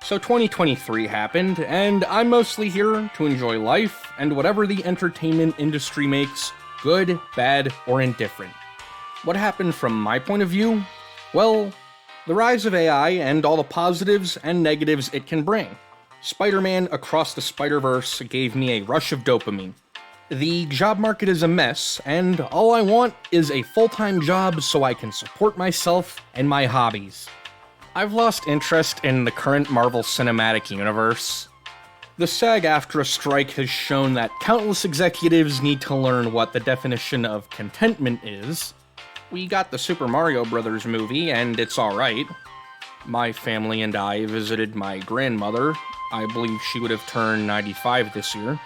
So 2023 happened, and I'm mostly here to enjoy life and whatever the entertainment industry makes, good, bad, or indifferent. What happened from my point of view? Well, the rise of AI and all the positives and negatives it can bring. Spider-Man Across the Spider-Verse gave me a rush of dopamine. The job market is a mess, and all I want is a full-time job so I can support myself and my hobbies. I've lost interest in the current Marvel Cinematic Universe. The SAG-AFTRA strike has shown that countless executives need to learn what the definition of contentment is. We got the Super Mario Bros. Movie, and it's alright. My family and I visited my grandmother. I believe she would have turned 95 this year.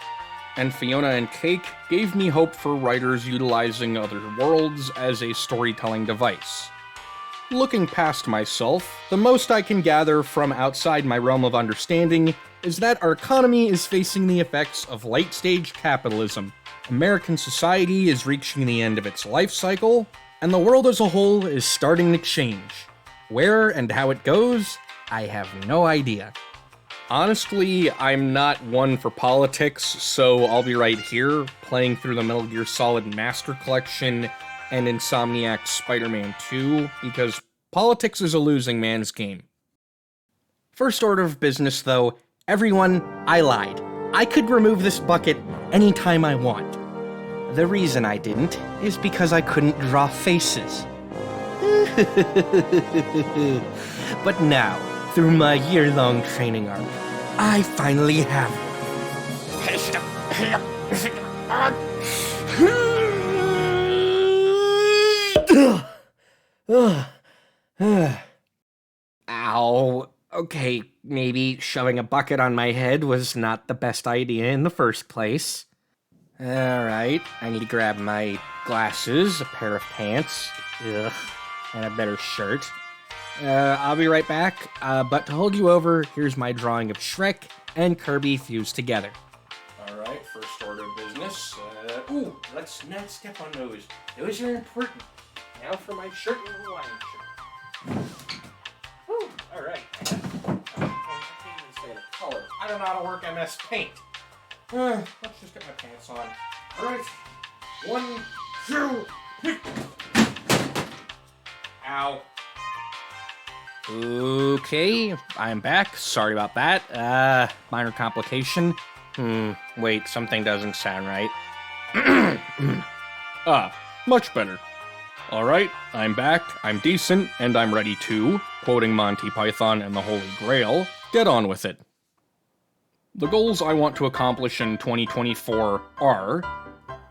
And Fiona and Cake gave me hope for writers utilizing other worlds as a storytelling device. Looking past myself, the most I can gather from outside my realm of understanding is that our economy is facing the effects of late-stage capitalism. American society is reaching the end of its life cycle, and the world as a whole is starting to change. Where and how it goes, I have no idea. Honestly, I'm not one for politics, so I'll be right here, playing through the Metal Gear Solid Master Collection and Insomniac's Spider-Man 2, because politics is a losing man's game. First order of business, though, everyone, I lied. I could remove this bucket anytime I want. The reason I didn't is because I couldn't draw faces. But now, through my year-long training arc, I finally have it. Ow. Okay, maybe shoving a bucket on my head was not the best idea in the first place. Alright, I need to grab my glasses, a pair of pants, and a better shirt. I'll be right back, but to hold you over, here's my drawing of Shrek and Kirby fused together. Alright, first order of business. Let's not step on those. Those are important. Now for my shirt and Hawaiian shirt. Whew, alright. I can't even say the color. I don't know how to work MS Paint. Let's just get my pants on. Alright. 1, 2, Ow. Okay, I'm back. Sorry about that. Minor complication. Wait, something doesn't sound right. Much better. Alright, I'm back, I'm decent, and I'm ready to, quoting Monty Python and the Holy Grail, get on with it. The goals I want to accomplish in 2024 are: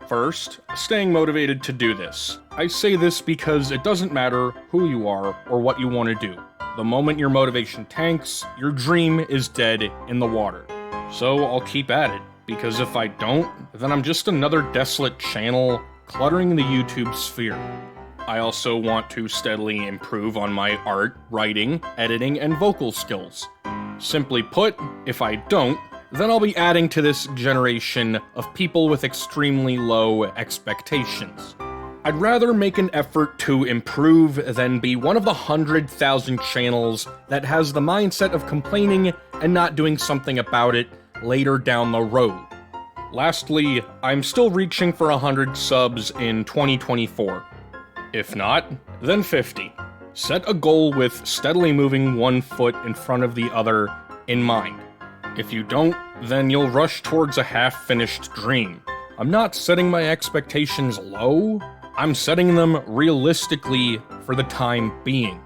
first, staying motivated to do this. I say this because it doesn't matter who you are or what you want to do. The moment your motivation tanks, your dream is dead in the water. So I'll keep at it, because if I don't, then I'm just another desolate channel cluttering the YouTube sphere. I also want to steadily improve on my art, writing, editing, and vocal skills. Simply put, if I don't, then I'll be adding to this generation of people with extremely low expectations. I'd rather make an effort to improve than be one of the 100,000 channels that has the mindset of complaining and not doing something about it later down the road. Lastly, I'm still reaching for 100 subs in 2024. If not, then 50. Set a goal with steadily moving one foot in front of the other in mind. If you don't, then you'll rush towards a half-finished dream. I'm not setting my expectations low, I'm setting them realistically for the time being.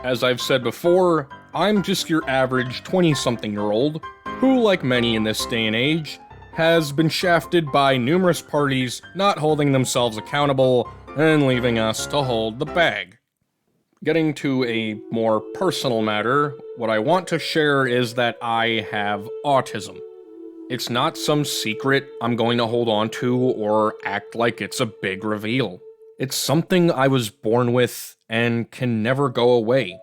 As I've said before, I'm just your average 20-something-year-old who, like many in this day and age, has been shafted by numerous parties not holding themselves accountable and leaving us to hold the bag. Getting to a more personal matter, what I want to share is that I have autism. It's not some secret I'm going to hold on to or act like it's a big reveal. It's something I was born with and can never go away.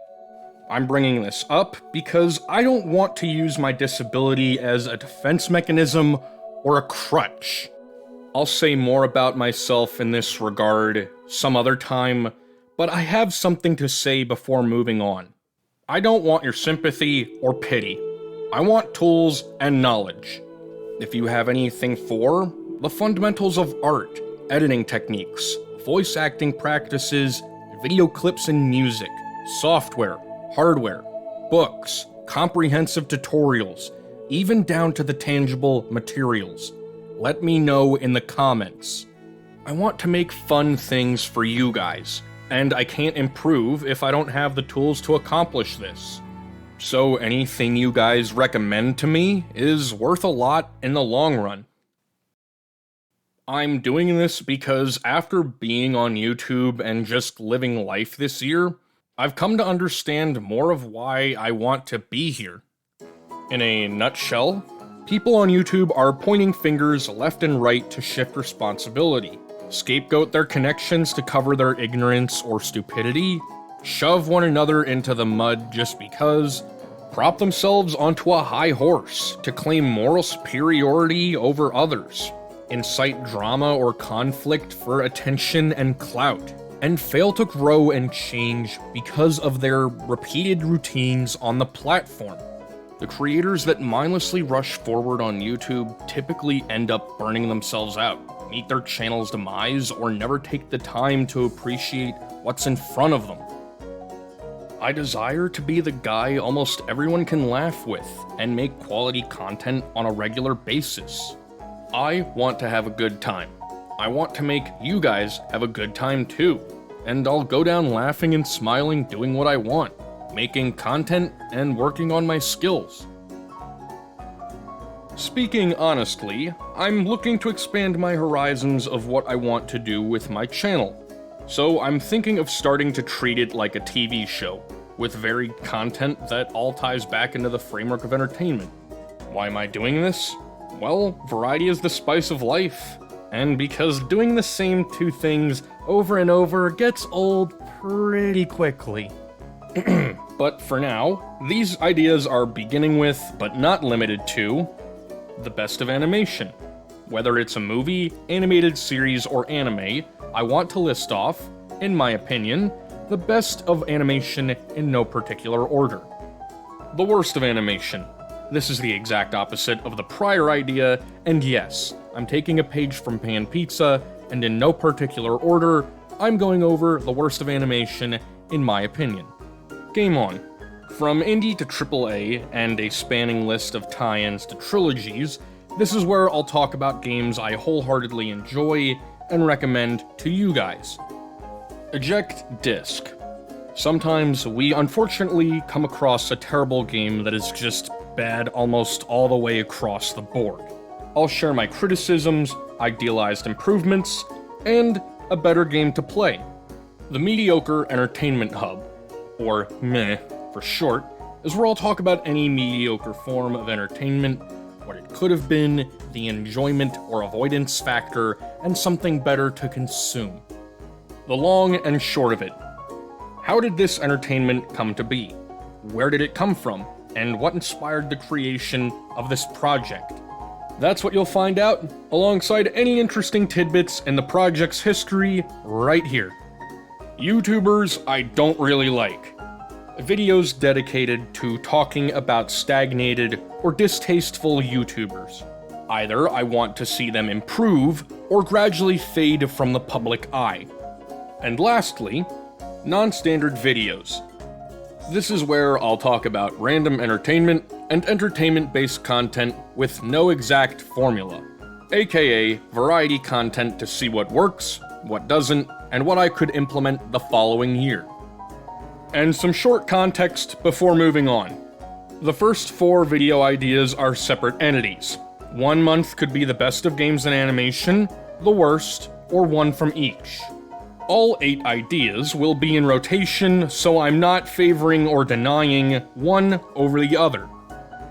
I'm bringing this up because I don't want to use my disability as a defense mechanism or a crutch. I'll say more about myself in this regard some other time, but I have something to say before moving on. I don't want your sympathy or pity. I want tools and knowledge. If you have anything for the fundamentals of art, editing techniques, voice acting practices, video clips and music, software, hardware, books, comprehensive tutorials, even down to the tangible materials, let me know in the comments. I want to make fun things for you guys, and I can't improve if I don't have the tools to accomplish this. So anything you guys recommend to me is worth a lot in the long run. I'm doing this because after being on YouTube and just living life this year, I've come to understand more of why I want to be here. In a nutshell, people on YouTube are pointing fingers left and right to shift responsibility, scapegoat their connections to cover their ignorance or stupidity, shove one another into the mud just because, prop themselves onto a high horse to claim moral superiority over others, incite drama or conflict for attention and clout, and fail to grow and change because of their repeated routines on the platform. The creators that mindlessly rush forward on YouTube typically end up burning themselves out, meet their channel's demise, or never take the time to appreciate what's in front of them. I desire to be the guy almost everyone can laugh with and make quality content on a regular basis. I want to have a good time. I want to make you guys have a good time too, and I'll go down laughing and smiling doing what I want, making content and working on my skills. Speaking honestly, I'm looking to expand my horizons of what I want to do with my channel. So I'm thinking of starting to treat it like a TV show, with varied content that all ties back into the framework of entertainment. Why am I doing this? Well, variety is the spice of life, and because doing the same two things over and over gets old pretty quickly. But for now, these ideas are beginning with, but not limited to, the best of animation. Whether it's a movie, animated series, or anime, I want to list off, in my opinion, the best of animation in no particular order. The worst of animation. This is the exact opposite of the prior idea, and yes, I'm taking a page from Pan Pizza, and in no particular order, I'm going over the worst of animation, in my opinion. Game on. From indie to AAA, and a spanning list of tie-ins to trilogies, this is where I'll talk about games I wholeheartedly enjoy and recommend to you guys. Eject Disc. Sometimes we unfortunately come across a terrible game that is just bad almost all the way across the board. I'll share my criticisms, idealized improvements, and a better game to play. The Mediocre Entertainment Hub, or MEH for short, is where I'll talk about any mediocre form of entertainment, what it could have been, the enjoyment or avoidance factor, and something better to consume. The long and short of it. How did this entertainment come to be? Where did it come from? And what inspired the creation of this project? That's what you'll find out, alongside any interesting tidbits in the project's history, right here. YouTubers I don't really like. Videos dedicated to talking about stagnated or distasteful YouTubers. Either I want to see them improve, or gradually fade from the public eye. And lastly, non-standard videos. This is where I'll talk about random entertainment and entertainment-based content with no exact formula, aka variety content to see what works, what doesn't, and what I could implement the following year. And some short context before moving on. The first 4 video ideas are separate entities. One month could be the best of games and animation, the worst, or one from each. All 8 ideas will be in rotation, so I'm not favoring or denying one over the other.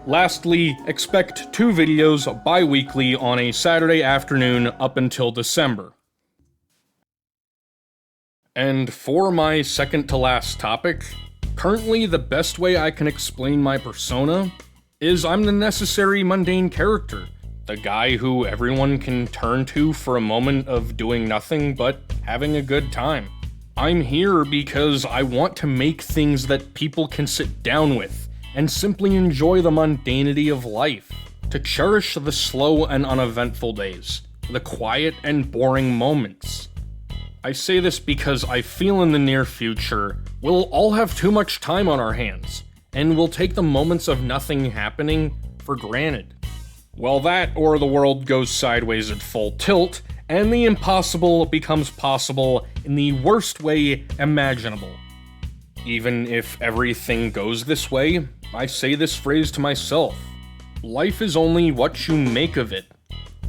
Lastly, expect 2 videos bi-weekly on a Saturday afternoon up until December. And for my second to last topic, currently the best way I can explain my persona is I'm the necessary mundane character, the guy who everyone can turn to for a moment of doing nothing but having a good time. I'm here because I want to make things that people can sit down with and simply enjoy the mundanity of life, to cherish the slow and uneventful days, the quiet and boring moments. I say this because I feel in the near future we'll all have too much time on our hands, and we'll take the moments of nothing happening for granted. Well, that or the world goes sideways at full tilt, and the impossible becomes possible in the worst way imaginable. Even if everything goes this way, I say this phrase to myself: life is only what you make of it.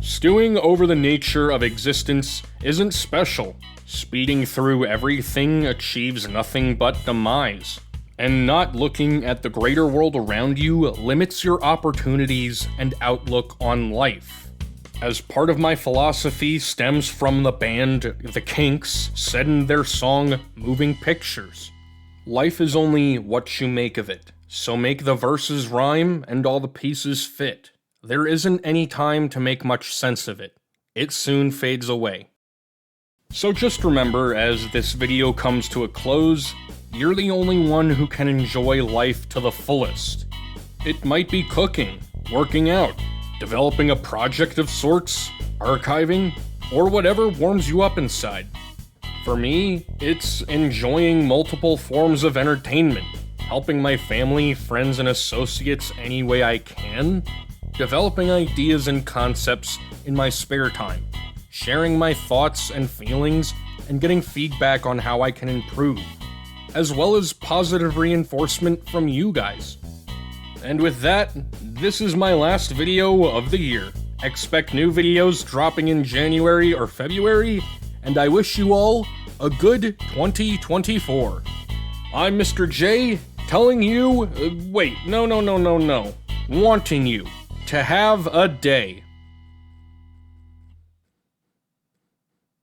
Stewing over the nature of existence isn't special. Speeding through everything achieves nothing but demise. And not looking at the greater world around you limits your opportunities and outlook on life. As part of my philosophy stems from the band The Kinks said in their song Moving Pictures. Life is only what you make of it, so make the verses rhyme and all the pieces fit. There isn't any time to make much sense of it. It soon fades away. So just remember, as this video comes to a close, you're the only one who can enjoy life to the fullest. It might be cooking, working out, developing a project of sorts, archiving, or whatever warms you up inside. For me, it's enjoying multiple forms of entertainment, helping my family, friends, and associates any way I can, developing ideas and concepts in my spare time, sharing my thoughts and feelings, and getting feedback on how I can improve, as well as positive reinforcement from you guys. And with that, this is my last video of the year. Expect new videos dropping in January or February, and I wish you all a good 2024. I'm Mr. J, telling you, wanting you to have a day.